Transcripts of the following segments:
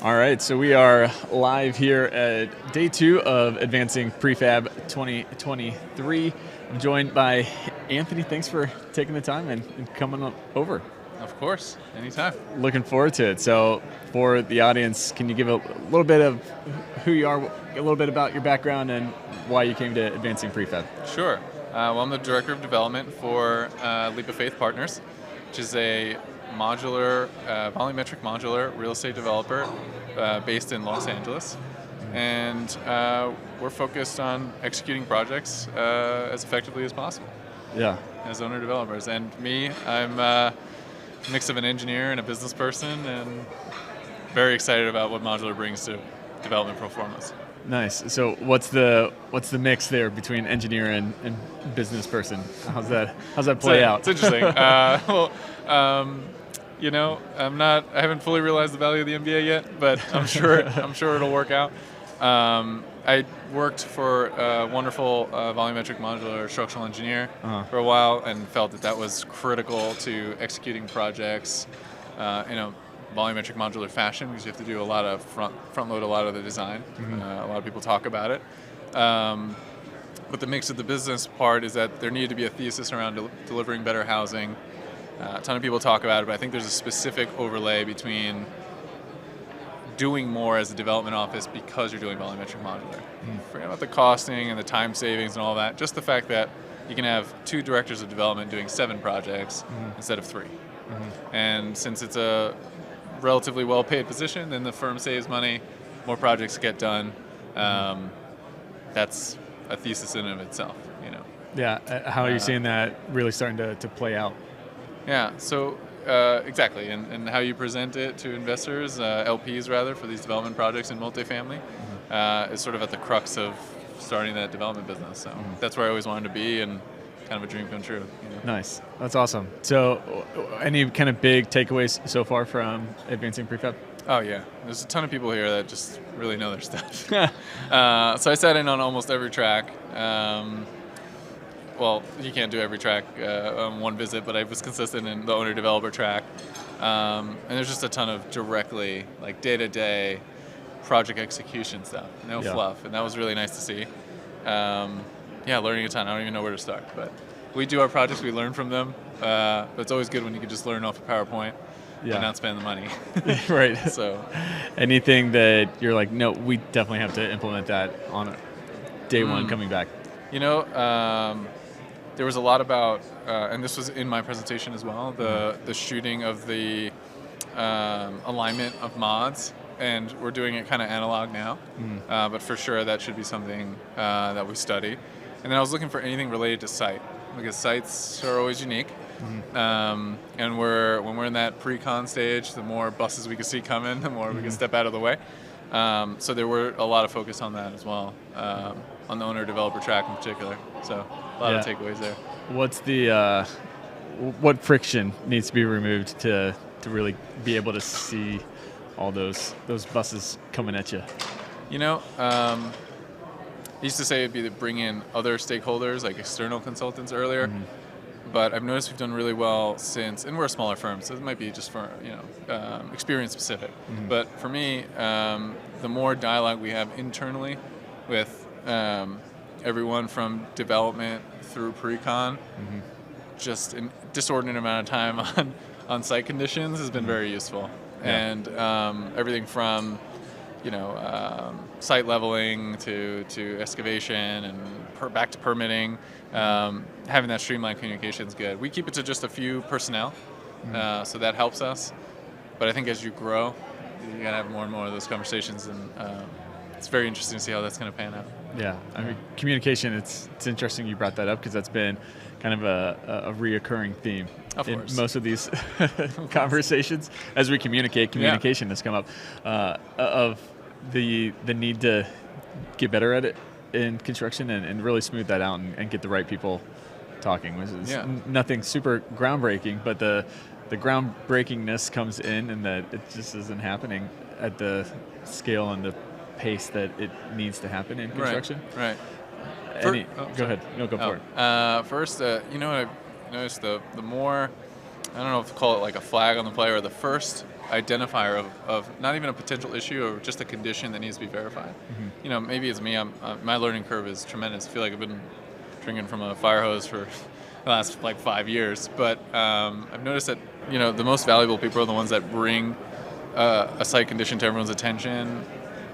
All right, so we are live here at day 2 of Advancing Prefab 2023. I'm joined by Anthony. Thanks for taking the time and coming over. Of course, anytime. Looking forward to it. So for the audience, can you give a little bit of who you are, a little bit about your background and why you came to Advancing Prefab? Sure. Well, I'm the Director of Development for Leap of Faith Partners, which is a modular, volumetric modular real estate developer based in Los Angeles. And we're focused on executing projects as effectively as possible. Yeah. As owner-developers. And me, I'm a mix of an engineer and a business person, and very excited about what modular brings to development pro formas. Nice. So what's the mix there between engineer and business person? How's that play out? It's interesting. I haven't fully realized the value of the MBA yet, but I'm sure it'll work out. I worked for a wonderful volumetric modular structural engineer for a while, and felt that was critical to executing projects in a volumetric modular fashion, because you have to do a lot of front load a lot of the design. A lot of people talk about it. But the mix of the business part is that there needed to be a thesis around delivering better housing. A ton of people talk about it, but I think there's a specific overlay between doing more as a development office because you're doing volumetric modular. Forget about the costing and the time savings and all that. Just the fact that you can have 2 directors of development doing 7 projects instead of 3. And since it's a relatively well-paid position, then the firm saves money, more projects get done. That's a thesis in and of itself, Yeah. How are you seeing that really starting to play out? Yeah. So exactly, and how you present it to investors, LPs rather, for these development projects in multifamily, is sort of at the crux of starting that development business. So that's where I always wanted to be, and kind of a dream come true. Nice. That's awesome. So any kind of big takeaways so far from Advancing Prefab? Oh, yeah. There's a ton of people here that just really know their stuff. So I sat in on almost every track. Well, you can't do every track on one visit, but I was consistent in the owner-developer track. And there's just a ton of directly, like, day-to-day project execution stuff. No fluff. And that was really nice to see. Learning a ton. I don't even know where to start. But we do our projects, we learn from them. But it's always good when you can just learn off a PowerPoint and not spend the money. Right. So, anything that you're like, no, we definitely have to implement that on day one coming back? There was a lot about, and this was in my presentation as well, the shooting of the alignment of mods, and we're doing it kind of analog now, but for sure that should be something that we study. And then I was looking for anything related to site, because sites are always unique, and when we're in that pre-con stage, the more buses we can see coming, the more we can step out of the way. So there were a lot of focus on that as well, on the owner-developer track in particular. So a lot of takeaways there. What's the what friction needs to be removed to really be able to see all those buses coming at you? I used to say it'd be to bring in other stakeholders, like external consultants earlier. But I've noticed we've done really well since, and we're a smaller firm, so it might be just for experience specific. But for me, the more dialogue we have internally with everyone from development through pre-con, just a disordinate amount of time on site conditions has been very useful. And everything from site leveling to excavation and back to permitting, having that streamlined communication is good. We keep it to just a few personnel, so that helps us. But I think as you grow, you gotta have more and more of those conversations, and it's very interesting to see how that's going to pan out. Yeah, I mean, communication. It's interesting you brought that up, because that's been kind of a reoccurring theme in most of these conversations. As we communication has come up of the need to get better at it in construction and really smooth that out and get the right people talking. Which is nothing super groundbreaking, but the groundbreakingness comes in, and that it just isn't happening at the scale and the pace that it needs to happen in construction. Right. Go ahead. No, go for it. First, I've noticed the more, I don't know if to call it like a flag on the play, or the first identifier of not even a potential issue or just a condition that needs to be verified. Maybe it's me. My learning curve is tremendous. I feel like I've been drinking from a fire hose for the last like 5 years. But I've noticed that the most valuable people are the ones that bring a site condition to everyone's attention,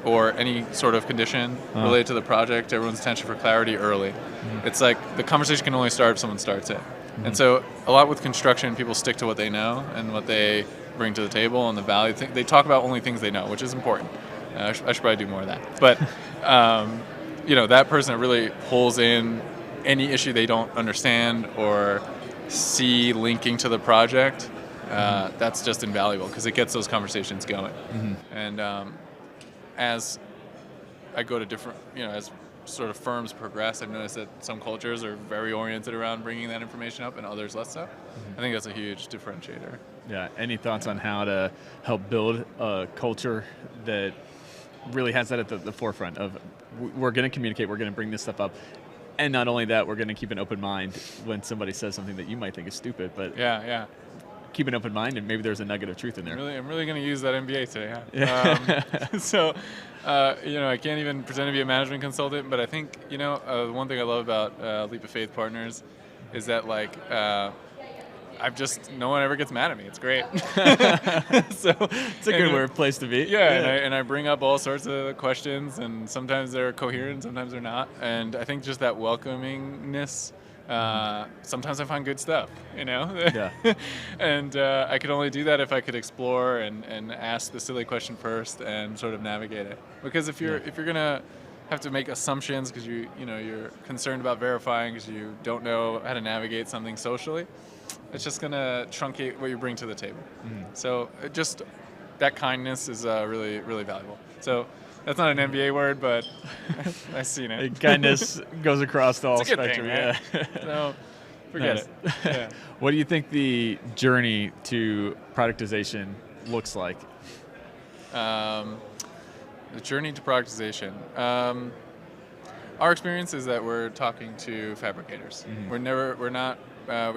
or any sort of condition related to the project to everyone's attention for clarity early. It's like the conversation can only start if someone starts it. And so a lot with construction, people stick to what they know and what they bring to the table and the value. They talk about only things they know, which is important. I should probably do more of that. But that person that really pulls in any issue they don't understand or see linking to the project, that's just invaluable because it gets those conversations going. And as I go to different, as sort of firms progress, I've noticed that some cultures are very oriented around bringing that information up and others less so. I think that's a huge differentiator. Yeah. Any thoughts on how to help build a culture that really has that at the forefront of, we're going to communicate, we're going to bring this stuff up, and not only that, we're going to keep an open mind when somebody says something that you might think is stupid, but keep an open mind, and maybe there's a nugget of truth in there. I'm really going to use that MBA today. So, I can't even pretend to be a management consultant, but I think, one thing I love about Leap of Faith Partners is that, no one ever gets mad at me. It's great. So it's a good place to be. Yeah. And I bring up all sorts of questions, and sometimes they're coherent, sometimes they're not. And I think just that welcomingness, sometimes I find good stuff, Yeah. And I could only do that if I could explore and ask the silly question first and sort of navigate it. Because if you're gonna have to make assumptions because you're concerned about verifying because you don't know how to navigate something socially, it's just gonna truncate what you bring to the table. So just that kindness is really, really valuable. So that's not an MBA word, but I've seen it. Kindness goes across the whole it's a good spectrum. Thing, right? So forget it. Yeah. What do you think the journey to productization looks like? The journey to productization. Our experience is that we're talking to fabricators. We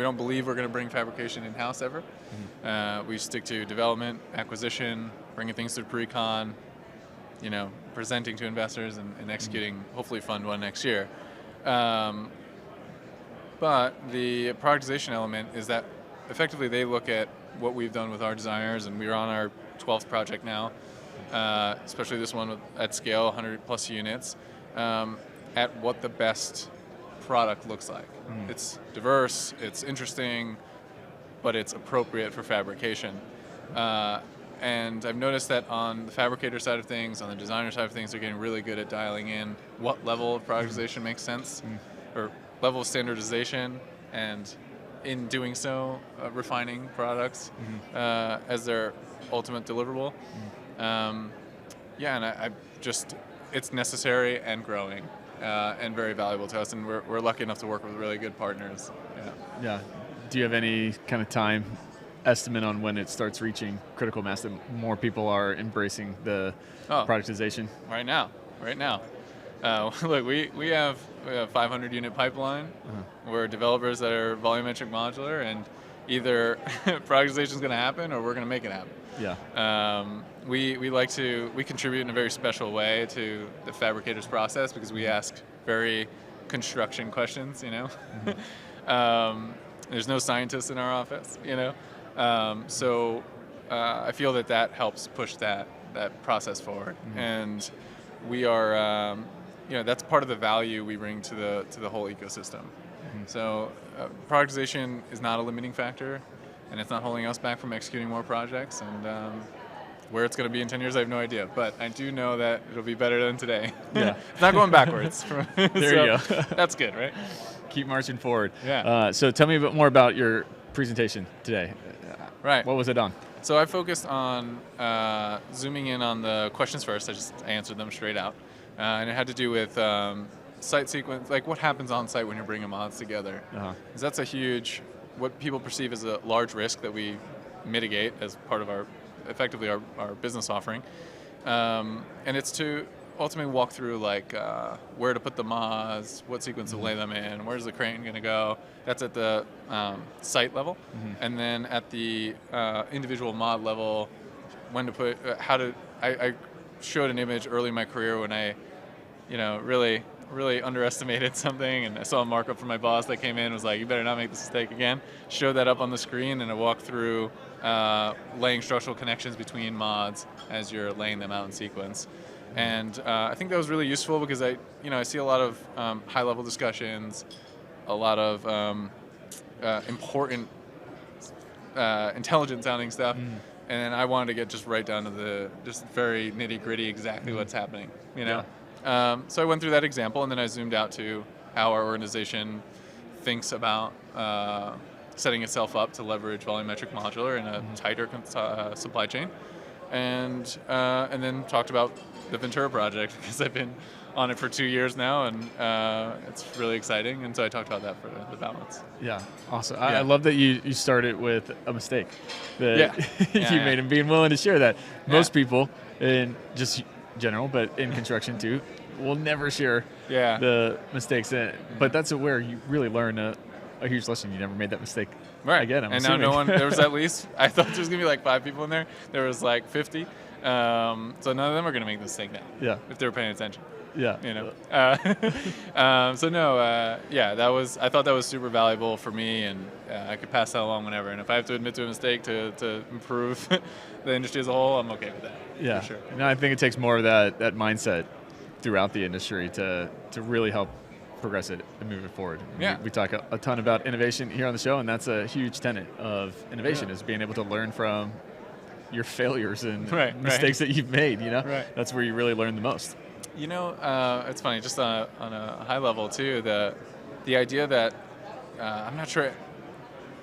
don't believe we're going to bring fabrication in-house ever. We stick to development, acquisition, bringing things through pre-con, presenting to investors and executing, hopefully Fund 1 next year. But the productization element is that effectively they look at what we've done with our designers, and we're on our 12th project now, especially this one at scale, 100 plus units, at what the best product looks like. It's diverse, it's interesting, but it's appropriate for fabrication. And I've noticed that on the fabricator side of things, on the designer side of things, they're getting really good at dialing in what level of productization makes sense, or level of standardization, and in doing so, refining products as their ultimate deliverable. And it's necessary and growing, and very valuable to us, and we're lucky enough to work with really good partners. Yeah. Do you have any kind of time estimate on when it starts reaching critical mass that more people are embracing the productization? Right now. Look, we have a 500 unit pipeline. We're developers that are volumetric modular, and either productization is going to happen or we're going to make it happen. Yeah. We contribute in a very special way to the fabricator's process because we ask very construction questions. There's no scientists in our office. So I feel that helps push that process forward, and we are, that's part of the value we bring to the whole ecosystem. So productization is not a limiting factor, and it's not holding us back from executing more projects. And where it's going to be in 10 years, I have no idea, but I do know that it'll be better than today. Yeah, it's not going backwards. There you go. That's good, right? Keep marching forward. Yeah. So tell me a bit more about your presentation today. Right. What was it on? So I focused on zooming in on the questions first. I just answered them straight out. And it had to do with site sequence, like what happens on site when you're bringing mods together. Because that's what people perceive as a large risk that we mitigate as part of our business offering. And it's to ultimately walk through where to put the mods, what sequence to lay them in, where's the crane going to go. That's at the site level. And then at the individual mod level, when to put, I showed an image early in my career when I, really underestimated something, and I saw a markup from my boss that came in and was like, you better not make this mistake again. Showed that up on the screen, and I walked through laying structural connections between mods as you're laying them out in sequence. And I think that was really useful because I see a lot of high-level discussions, a lot of important, intelligent-sounding stuff, and I wanted to get just right down to the just very nitty-gritty, exactly what's happening. Yeah. So I went through that example, and then I zoomed out to how our organization thinks about setting itself up to leverage volumetric modular in a tighter supply chain, and then talked about the Ventura project because I've been on it for 2 years now, and it's really exciting. And so I talked about that for the balance. Yeah, awesome. I love that you started with a mistake that you Yeah. made and being willing to share that. Most people in just general, but in construction too, will never share the mistakes. But that's where you really learn a huge lesson. You never made that mistake again. I'm assuming. Now no one. There was at least, I thought there was gonna be like 5 people in there. There was like 50. So none of them are gonna make the mistake now. Yeah. If they were paying attention. Yeah. So no. I thought that was super valuable for me, and I could pass that along whenever. And if I have to admit to a mistake to improve the industry as a whole, I'm okay with that. Yeah. For sure. No, I think it takes more of that mindset throughout the industry to really help progress it and move it forward. Yeah. We talk a ton about innovation here on the show, and that's a huge tenet of innovation is being able to learn from your failures and mistakes that you've made. That's where you really learn the most. It's funny, just on a high level too, the idea that I'm not sure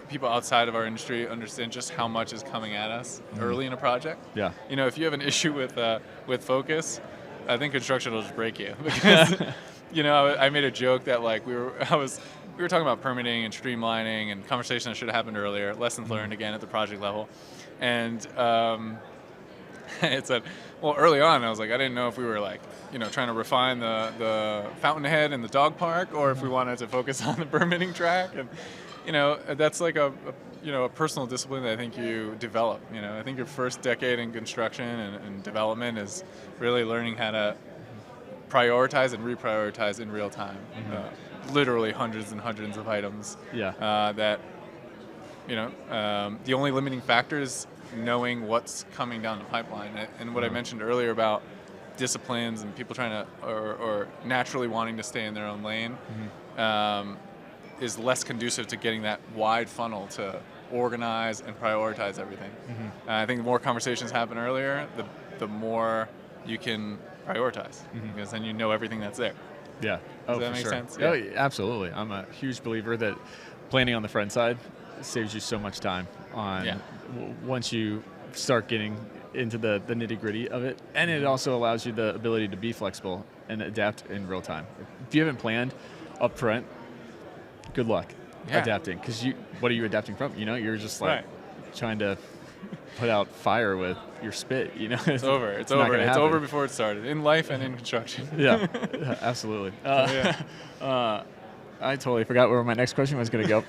people outside of our industry understand just how much is coming at us early in a project. Yeah. If you have an issue with focus, I think construction will just break you because I made a joke that like we were talking about permitting and streamlining and conversation that should have happened earlier, lessons learned again at the project level, and it said, well, early on I was like, I didn't know if we were like trying to refine the fountainhead in the dog park, or if we wanted to focus on the permitting track, and that's like a personal discipline that I think you develop. I think your first decade in construction and development is really learning how to prioritize and reprioritize in real time. Literally hundreds and hundreds of items. That the only limiting factor is knowing what's coming down the pipeline. And what I mentioned earlier about disciplines and people trying to or naturally wanting to stay in their own lane is less conducive to getting that wide funnel to organize and prioritize everything. I think the more conversations happen earlier, the more you can prioritize, because then you know everything that's there. Yeah. Does that make sense? Yeah. Oh, absolutely. I'm a huge believer that planning on the front side saves you so much time on once you start getting into the nitty-gritty of it, and it also allows you the ability to be flexible and adapt in real time. If you haven't planned up front, good luck adapting, because what are you adapting from? You're just like trying to put out fire with your spit. It's over. It's over. It's over before it started, in life and in construction. Yeah, absolutely. I totally forgot where my next question was going to go.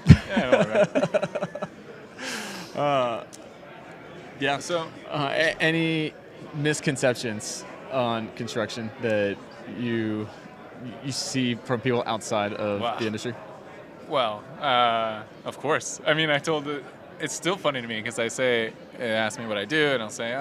So, any misconceptions on construction that you see from people outside of the industry? Well, of course. I mean, it's still funny to me because they ask me what I do, and I'll say,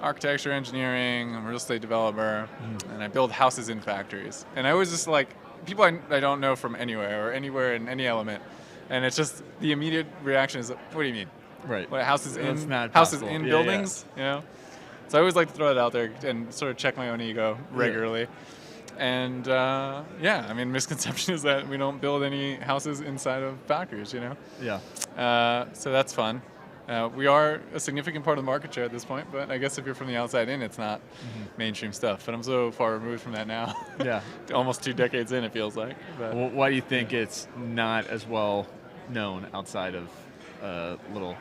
architecture, engineering, I'm a real estate developer, and I build houses in factories. And I always just like, people I don't know from anywhere in any element, and it's just the immediate reaction is, what do you mean? Right. What, houses in Yeah, buildings? So I always like to throw it out there and sort of check my own ego regularly. And misconception is that we don't build any houses inside of factories, So that's fun. We are a significant part of the market share at this point, but I guess if you're from the outside in, it's not mainstream stuff. But I'm so far removed from that now. Yeah. Almost 2 decades in, it feels like. But, well, why do you think it's not as well known outside of a little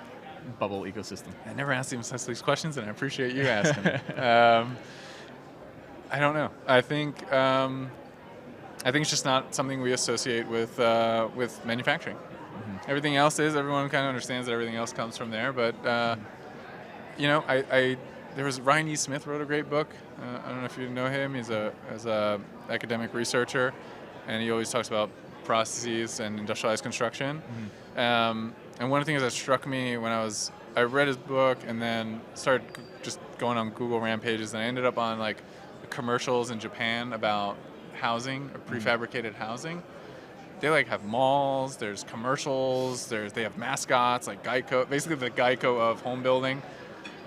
bubble ecosystem? I never asked these questions, and I appreciate you asking it. I don't know. I think it's just not something we associate with manufacturing. Everything else is. Everyone kind of understands that everything else comes from there, but there was Ryan E. Smith wrote a great book. I don't know if you know him. He's a academic researcher, and he always talks about processes and industrialized construction. And one of the things that struck me when I read his book and then started just going on Google rampages, and I ended up on like commercials in Japan about housing or prefabricated housing. They like have malls, there's commercials, they have mascots like Geico, basically the Geico of home building,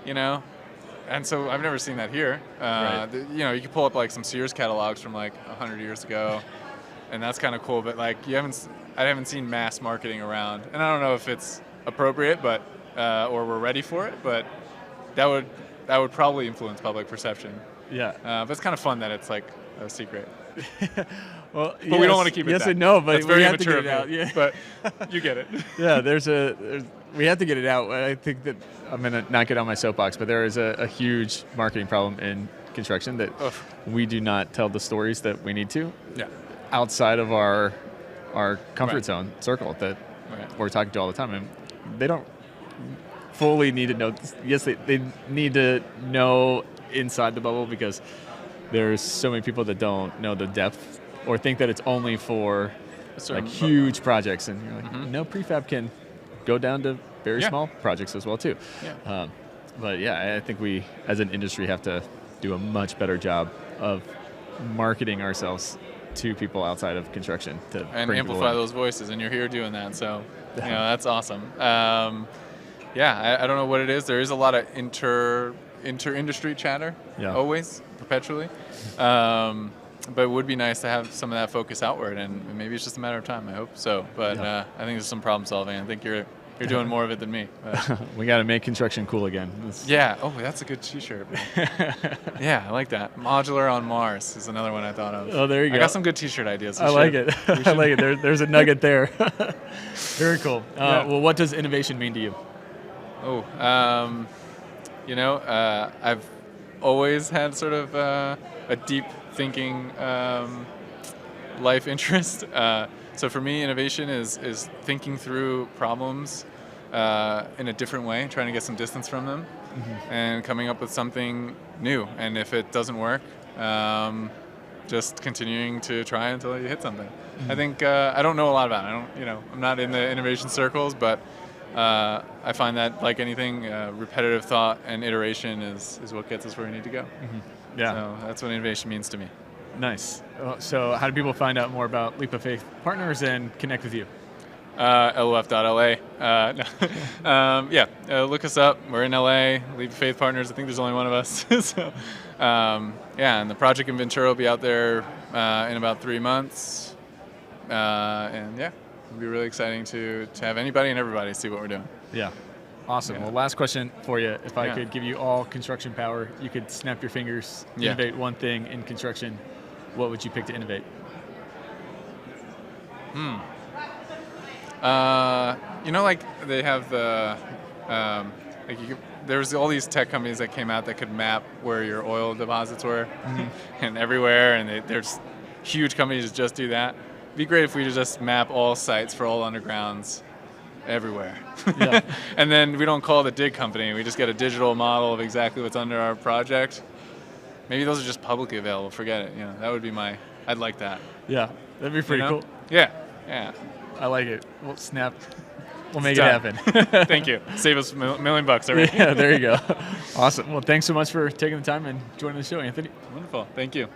And so I've never seen that here. Right. You can pull up like some Sears catalogs from like 100 years ago, and that's kind of cool. But like I haven't seen mass marketing around, and I don't know if it's appropriate, but or we're ready for it. But that would probably influence public perception. Yeah. But it's kind of fun that it's like a secret. Well, but we don't want to keep it. Yes that. and no, but it's very we have to immature get it out. Yeah. But you get it. Yeah, we have to get it out. I think that I'm going to not get on my soapbox, but there is a huge marketing problem in construction that we do not tell the stories that we need to outside of our comfort zone circle that we're talking to all the time. And they don't fully need to know. Yes, they need to know inside the bubble because there's so many people that don't know the depth or think that it's only for like huge projects. And you're like, no, prefab can go down to very small projects as well too. Yeah. But yeah, I think we as an industry have to do a much better job of marketing ourselves to people outside of construction to and bring amplify those voices. And you're here doing that, so that's awesome. I don't know what it is. There is a lot of inter-industry chatter, always, perpetually. But it would be nice to have some of that focus outward, and maybe it's just a matter of time. I hope so. But I think there's some problem solving. I think you're doing more of it than me. We got to make construction cool again. Yeah. Oh, that's a good T-shirt. Yeah, I like that. Modular on Mars is another one I thought of. Oh, there you go. I got some good T-shirt ideas. I like it. I like it. There's a nugget there. Very cool. Well, what does innovation mean to you? Oh, I've always had sort of a deep thinking life interest. So for me, innovation is thinking through problems in a different way, trying to get some distance from them, and coming up with something new. And if it doesn't work, just continuing to try until you hit something. I think I don't know a lot about it. I'm not in the innovation circles, but I find that, like anything, repetitive thought and iteration is what gets us where we need to go. Yeah. So that's what innovation means to me. Nice. So how do people find out more about Leap of Faith Partners and connect with you? LOF.LA. Look us up. We're in LA, Leap of Faith Partners. I think there's only one of us. So, and the project in Ventura will be out there in about 3 months. It'll be really exciting to have anybody and everybody see what we're doing. Yeah. Awesome. Yeah. Well, last question for you. If I could give you all construction power, you could snap your fingers, innovate one thing in construction, what would you pick to innovate? Like they have the, there's all these tech companies that came out that could map where your oil deposits were and everywhere, and there's huge companies that just do that. It'd be great if we could just map all sites for all undergrounds everywhere. Yeah. And then we don't call it a dig company. We just get a digital model of exactly what's under our project. Maybe those are just publicly available. Forget it. That would be I'd like that. Yeah, that'd be pretty cool. Yeah. I like it. We'll snap. We'll make it happen. Thank you. Save us $1 million already. Yeah, there you go. Awesome. Well, thanks so much for taking the time and joining the show, Anthony. Wonderful. Thank you.